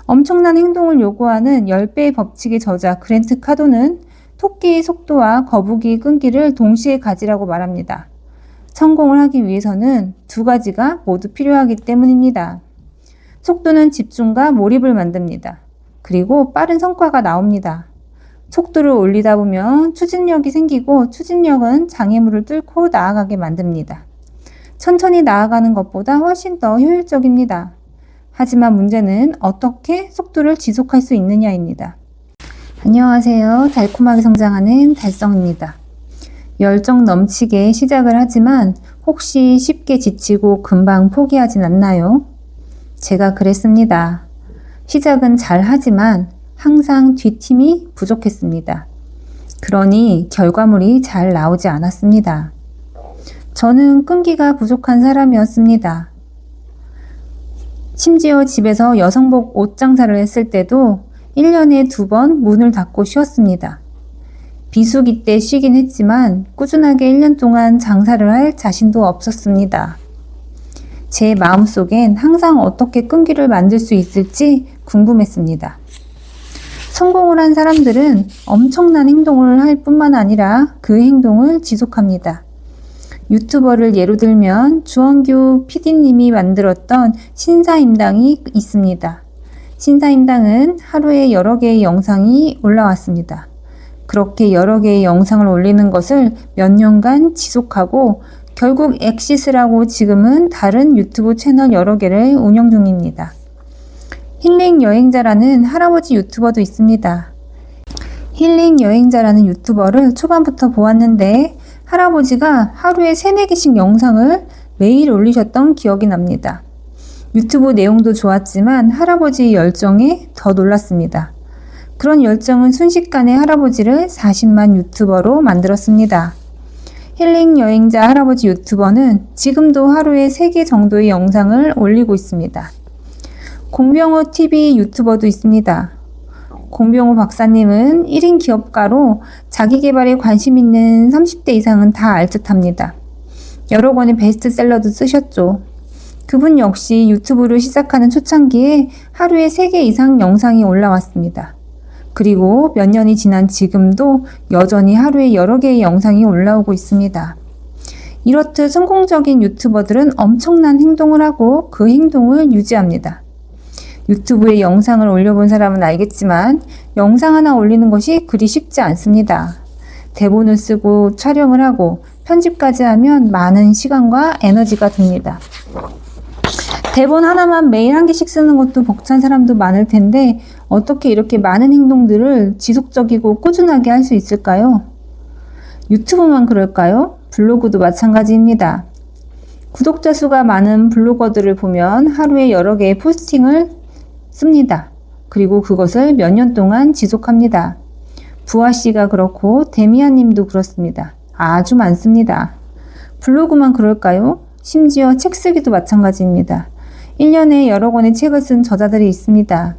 엄청난 행동을 요구하는 10배의 법칙의 저자 그랜트 카도는 토끼의 속도와 거북이의 끈기를 동시에 가지라고 말합니다. 성공을 하기 위해서는 두 가지가 모두 필요하기 때문입니다. 속도는 집중과 몰입을 만듭니다. 그리고 빠른 성과가 나옵니다. 속도를 올리다 보면 추진력이 생기고 추진력은 장애물을 뚫고 나아가게 만듭니다. 천천히 나아가는 것보다 훨씬 더 효율적입니다. 하지만 문제는 어떻게 속도를 지속할 수 있느냐입니다. 안녕하세요. 달콤하게 성장하는 달성입니다. 열정 넘치게 시작을 하지만 혹시 쉽게 지치고 금방 포기하진 않나요? 제가 그랬습니다. 시작은 잘 하지만 항상 뒷힘이 부족했습니다. 그러니 결과물이 잘 나오지 않았습니다. 저는 끈기가 부족한 사람이었습니다. 심지어 집에서 여성복 옷 장사를 했을 때도 1년에 2번 문을 닫고 쉬었습니다. 비수기 때 쉬긴 했지만 꾸준하게 1년 동안 장사를 할 자신도 없었습니다. 제 마음속엔 항상 어떻게 끈기를 만들 수 있을지 궁금했습니다. 성공을 한 사람들은 엄청난 행동을 할 뿐만 아니라 그 행동을 지속합니다. 유튜버를 예로 들면 주원규 PD님이 만들었던 신사임당이 있습니다. 신사임당은 하루에 여러 개의 영상이 올라왔습니다. 그렇게 여러 개의 영상을 올리는 것을 몇 년간 지속하고 결국 엑시스라고 지금은 다른 유튜브 채널 여러 개를 운영 중입니다. 힐링 여행자라는 할아버지 유튜버도 있습니다. 힐링 여행자라는 유튜버를 초반부터 보았는데 할아버지가 하루에 3-4개씩 영상을 매일 올리셨던 기억이 납니다. 유튜브 내용도 좋았지만 할아버지의 열정에 더 놀랐습니다. 그런 열정은 순식간에 할아버지를 40만 유튜버로 만들었습니다. 힐링 여행자 할아버지 유튜버는 지금도 하루에 3개 정도의 영상을 올리고 있습니다. 공병호 TV 유튜버도 있습니다. 공병호 박사님은 1인 기업가로 자기 개발에 관심 있는 30대 이상은 다 알 듯합니다. 여러 권의 베스트셀러도 쓰셨죠. 그분 역시 유튜브를 시작하는 초창기에 하루에 3개 이상 영상이 올라왔습니다. 그리고 몇 년이 지난 지금도 여전히 하루에 여러 개의 영상이 올라오고 있습니다. 이렇듯 성공적인 유튜버들은 엄청난 행동을 하고 그 행동을 유지합니다. 유튜브에 영상을 올려본 사람은 알겠지만 영상 하나 올리는 것이 그리 쉽지 않습니다. 대본을 쓰고 촬영을 하고 편집까지 하면 많은 시간과 에너지가 듭니다. 대본 하나만 매일 1개씩 쓰는 것도 벅찬 사람도 많을 텐데 어떻게 이렇게 많은 행동들을 지속적이고 꾸준하게 할 수 있을까요? 유튜브만 그럴까요? 블로그도 마찬가지입니다. 구독자 수가 많은 블로거들을 보면 하루에 여러 개의 포스팅을 씁니다. 그리고 그것을 몇 년 동안 지속합니다. 부아씨가 그렇고 데미안님도 그렇습니다. 아주 많습니다. 블로그만 그럴까요? 심지어 책 쓰기도 마찬가지입니다. 1년에 여러 권의 책을 쓴 저자들이 있습니다.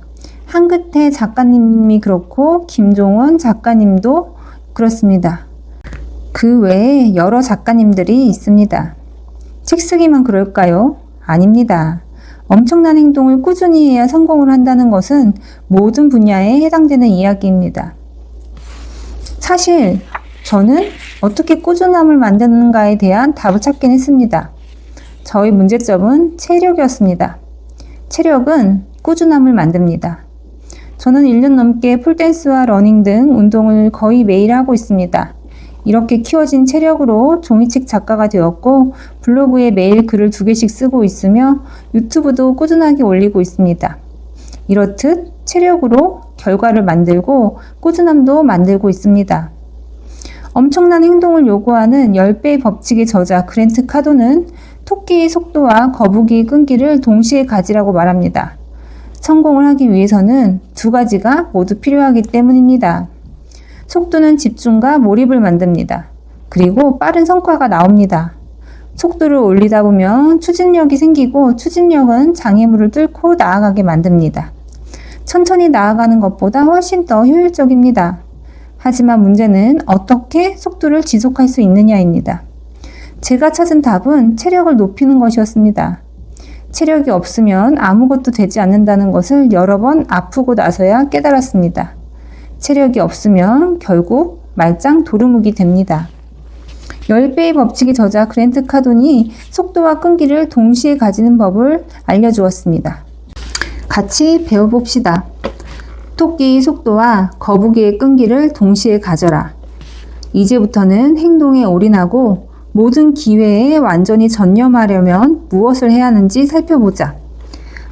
한긋혜 작가님이 그렇고 김종원 작가님도 그렇습니다. 그 외에 여러 작가님들이 있습니다. 책 쓰기만 그럴까요? 아닙니다. 엄청난 행동을 꾸준히 해야 성공을 한다는 것은 모든 분야에 해당되는 이야기입니다. 사실 저는 어떻게 꾸준함을 만드는가에 대한 답을 찾긴 했습니다. 저의 문제점은 체력이었습니다. 체력은 꾸준함을 만듭니다. 저는 1년 넘게 폴댄스와 러닝 등 운동을 거의 매일 하고 있습니다. 이렇게 키워진 체력으로 종이책 작가가 되었고 블로그에 매일 글을 2개씩 쓰고 있으며 유튜브도 꾸준하게 올리고 있습니다. 이렇듯 체력으로 결과를 만들고 꾸준함도 만들고 있습니다. 엄청난 행동을 요구하는 10배의 법칙의 저자 그랜트 카도는 토끼의 속도와 거북이의 끈기를 동시에 가지라고 말합니다. 성공을 하기 위해서는 두 가지가 모두 필요하기 때문입니다. 속도는 집중과 몰입을 만듭니다. 그리고 빠른 성과가 나옵니다. 속도를 올리다 보면 추진력이 생기고 추진력은 장애물을 뚫고 나아가게 만듭니다. 천천히 나아가는 것보다 훨씬 더 효율적입니다. 하지만 문제는 어떻게 속도를 지속할 수 있느냐입니다. 제가 찾은 답은 체력을 높이는 것이었습니다. 체력이 없으면 아무것도 되지 않는다는 것을 여러 번 아프고 나서야 깨달았습니다. 체력이 없으면 결국 말짱 도루묵이 됩니다. 10배의 법칙의 저자 그랜트 카돈이 속도와 끈기를 동시에 가지는 법을 알려주었습니다. 같이 배워봅시다. 토끼의 속도와 거북이의 끈기를 동시에 가져라. 이제부터는 행동에 올인하고 모든 기회에 완전히 전념하려면 무엇을 해야 하는지 살펴보자.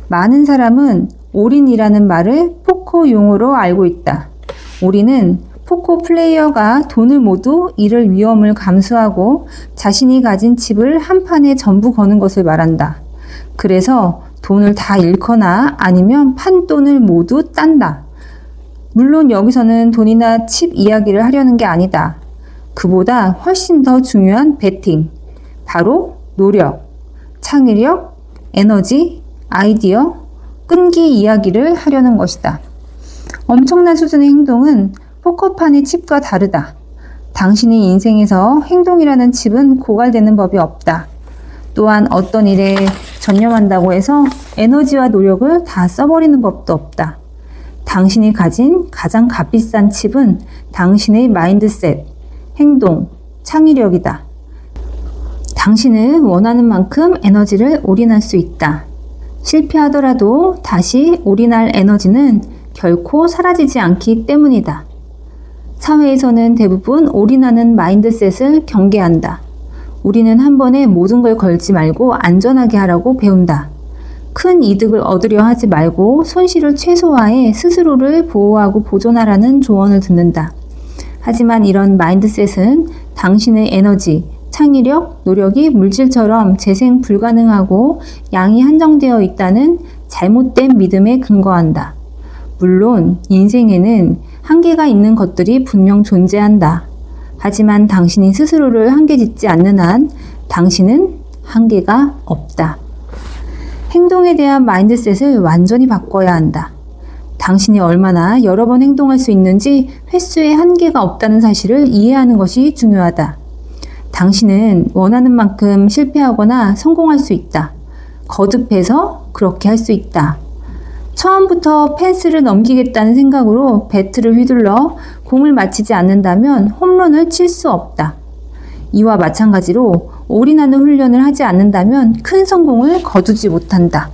많은 사람은 올인이라는 말을 포커 용어로 알고 있다. 올인은 포커 플레이어가 돈을 모두 잃을 위험을 감수하고 자신이 가진 칩을 한 판에 전부 거는 것을 말한다. 그래서 돈을 다 잃거나 아니면 판돈을 모두 딴다. 물론 여기서는 돈이나 칩 이야기를 하려는 게 아니다. 그보다 훨씬 더 중요한 베팅, 바로 노력, 창의력, 에너지, 아이디어, 끈기 이야기를 하려는 것이다. 엄청난 수준의 행동은 포커판의 칩과 다르다. 당신의 인생에서 행동이라는 칩은 고갈되는 법이 없다. 또한 어떤 일에 전념한다고 해서 에너지와 노력을 다 써버리는 법도 없다. 당신이 가진 가장 값비싼 칩은 당신의 마인드셋, 행동, 창의력이다. 당신은 원하는 만큼 에너지를 올인할 수 있다. 실패하더라도 다시 올인할 에너지는 결코 사라지지 않기 때문이다. 사회에서는 대부분 올인하는 마인드셋을 경계한다. 우리는 한 번에 모든 걸 걸지 말고 안전하게 하라고 배운다. 큰 이득을 얻으려 하지 말고 손실을 최소화해 스스로를 보호하고 보존하라는 조언을 듣는다. 하지만 이런 마인드셋은 당신의 에너지, 창의력, 노력이 물질처럼 재생 불가능하고 양이 한정되어 있다는 잘못된 믿음에 근거한다. 물론 인생에는 한계가 있는 것들이 분명 존재한다. 하지만 당신이 스스로를 한계짓지 않는 한 당신은 한계가 없다. 행동에 대한 마인드셋을 완전히 바꿔야 한다. 당신이 얼마나 여러 번 행동할 수 있는지 횟수에 한계가 없다는 사실을 이해하는 것이 중요하다. 당신은 원하는 만큼 실패하거나 성공할 수 있다. 거듭해서 그렇게 할 수 있다. 처음부터 펜스를 넘기겠다는 생각으로 배트를 휘둘러 공을 맞히지 않는다면 홈런을 칠 수 없다. 이와 마찬가지로 올인하는 훈련을 하지 않는다면 큰 성공을 거두지 못한다.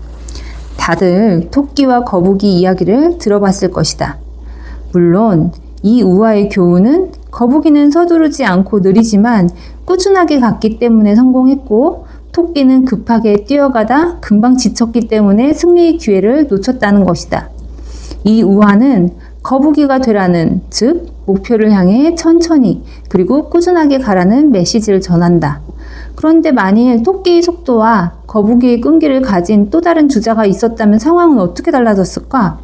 다들 토끼와 거북이 이야기를 들어봤을 것이다. 물론 이 우화의 교훈은 거북이는 서두르지 않고 느리지만 꾸준하게 갔기 때문에 성공했고 토끼는 급하게 뛰어가다 금방 지쳤기 때문에 승리의 기회를 놓쳤다는 것이다. 이 우화는 거북이가 되라는, 즉 목표를 향해 천천히 그리고 꾸준하게 가라는 메시지를 전한다. 그런데 만일 토끼의 속도와 거북이의 끈기를 가진 또 다른 주자가 있었다면 상황은 어떻게 달라졌을까?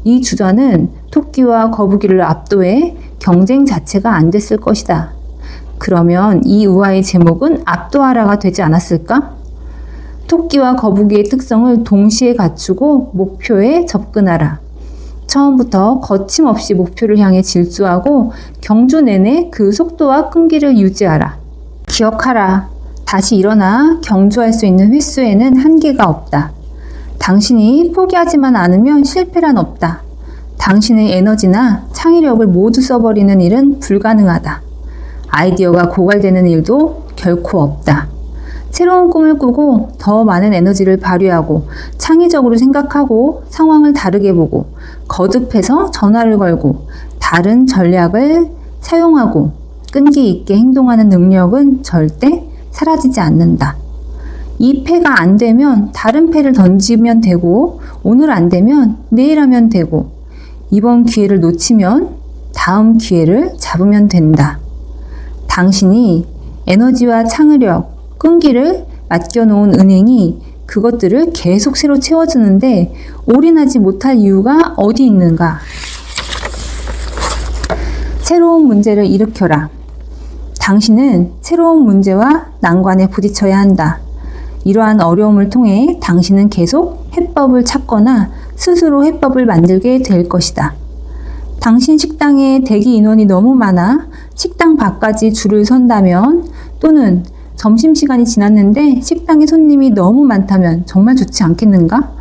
이 주자는 토끼와 거북이를 압도해 경쟁 자체가 안 됐을 것이다. 그러면 이 우화의 제목은 압도하라가 되지 않았을까? 토끼와 거북이의 특성을 동시에 갖추고 목표에 접근하라. 처음부터 거침없이 목표를 향해 질주하고 경주 내내 그 속도와 끈기를 유지하라. 기억하라. 다시 일어나 경주할 수 있는 횟수에는 한계가 없다. 당신이 포기하지만 않으면 실패란 없다. 당신의 에너지나 창의력을 모두 써버리는 일은 불가능하다. 아이디어가 고갈되는 일도 결코 없다. 새로운 꿈을 꾸고 더 많은 에너지를 발휘하고 창의적으로 생각하고 상황을 다르게 보고 거듭해서 전화를 걸고 다른 전략을 사용하고 끈기 있게 행동하는 능력은 절대 사라지지 않는다. 이 패가 안 되면 다른 패를 던지면 되고 오늘 안 되면 내일 하면 되고 이번 기회를 놓치면 다음 기회를 잡으면 된다. 당신이 에너지와 창의력, 끈기를 맡겨놓은 은행이 그것들을 계속 새로 채워주는데 올인하지 못할 이유가 어디 있는가? 새로운 문제를 일으켜라. 당신은 새로운 문제와 난관에 부딪혀야 한다. 이러한 어려움을 통해 당신은 계속 해법을 찾거나 스스로 해법을 만들게 될 것이다. 당신 식당에 대기 인원이 너무 많아 식당 밖까지 줄을 선다면 또는 점심시간이 지났는데 식당에 손님이 너무 많다면 정말 좋지 않겠는가?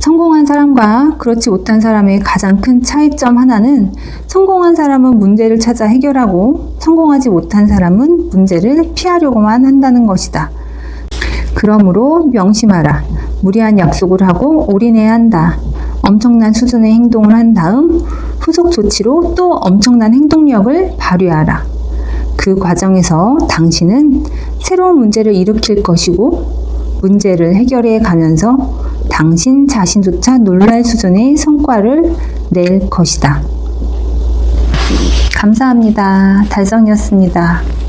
성공한 사람과 그렇지 못한 사람의 가장 큰 차이점 하나는 성공한 사람은 문제를 찾아 해결하고 성공하지 못한 사람은 문제를 피하려고만 한다는 것이다. 그러므로 명심하라. 무리한 약속을 하고 올인해야 한다. 엄청난 수준의 행동을 한 다음 후속 조치로 또 엄청난 행동력을 발휘하라. 그 과정에서 당신은 새로운 문제를 일으킬 것이고 문제를 해결해 가면서 당신 자신조차 놀랄 수준의 성과를 낼 것이다. 감사합니다. 달성이었습니다.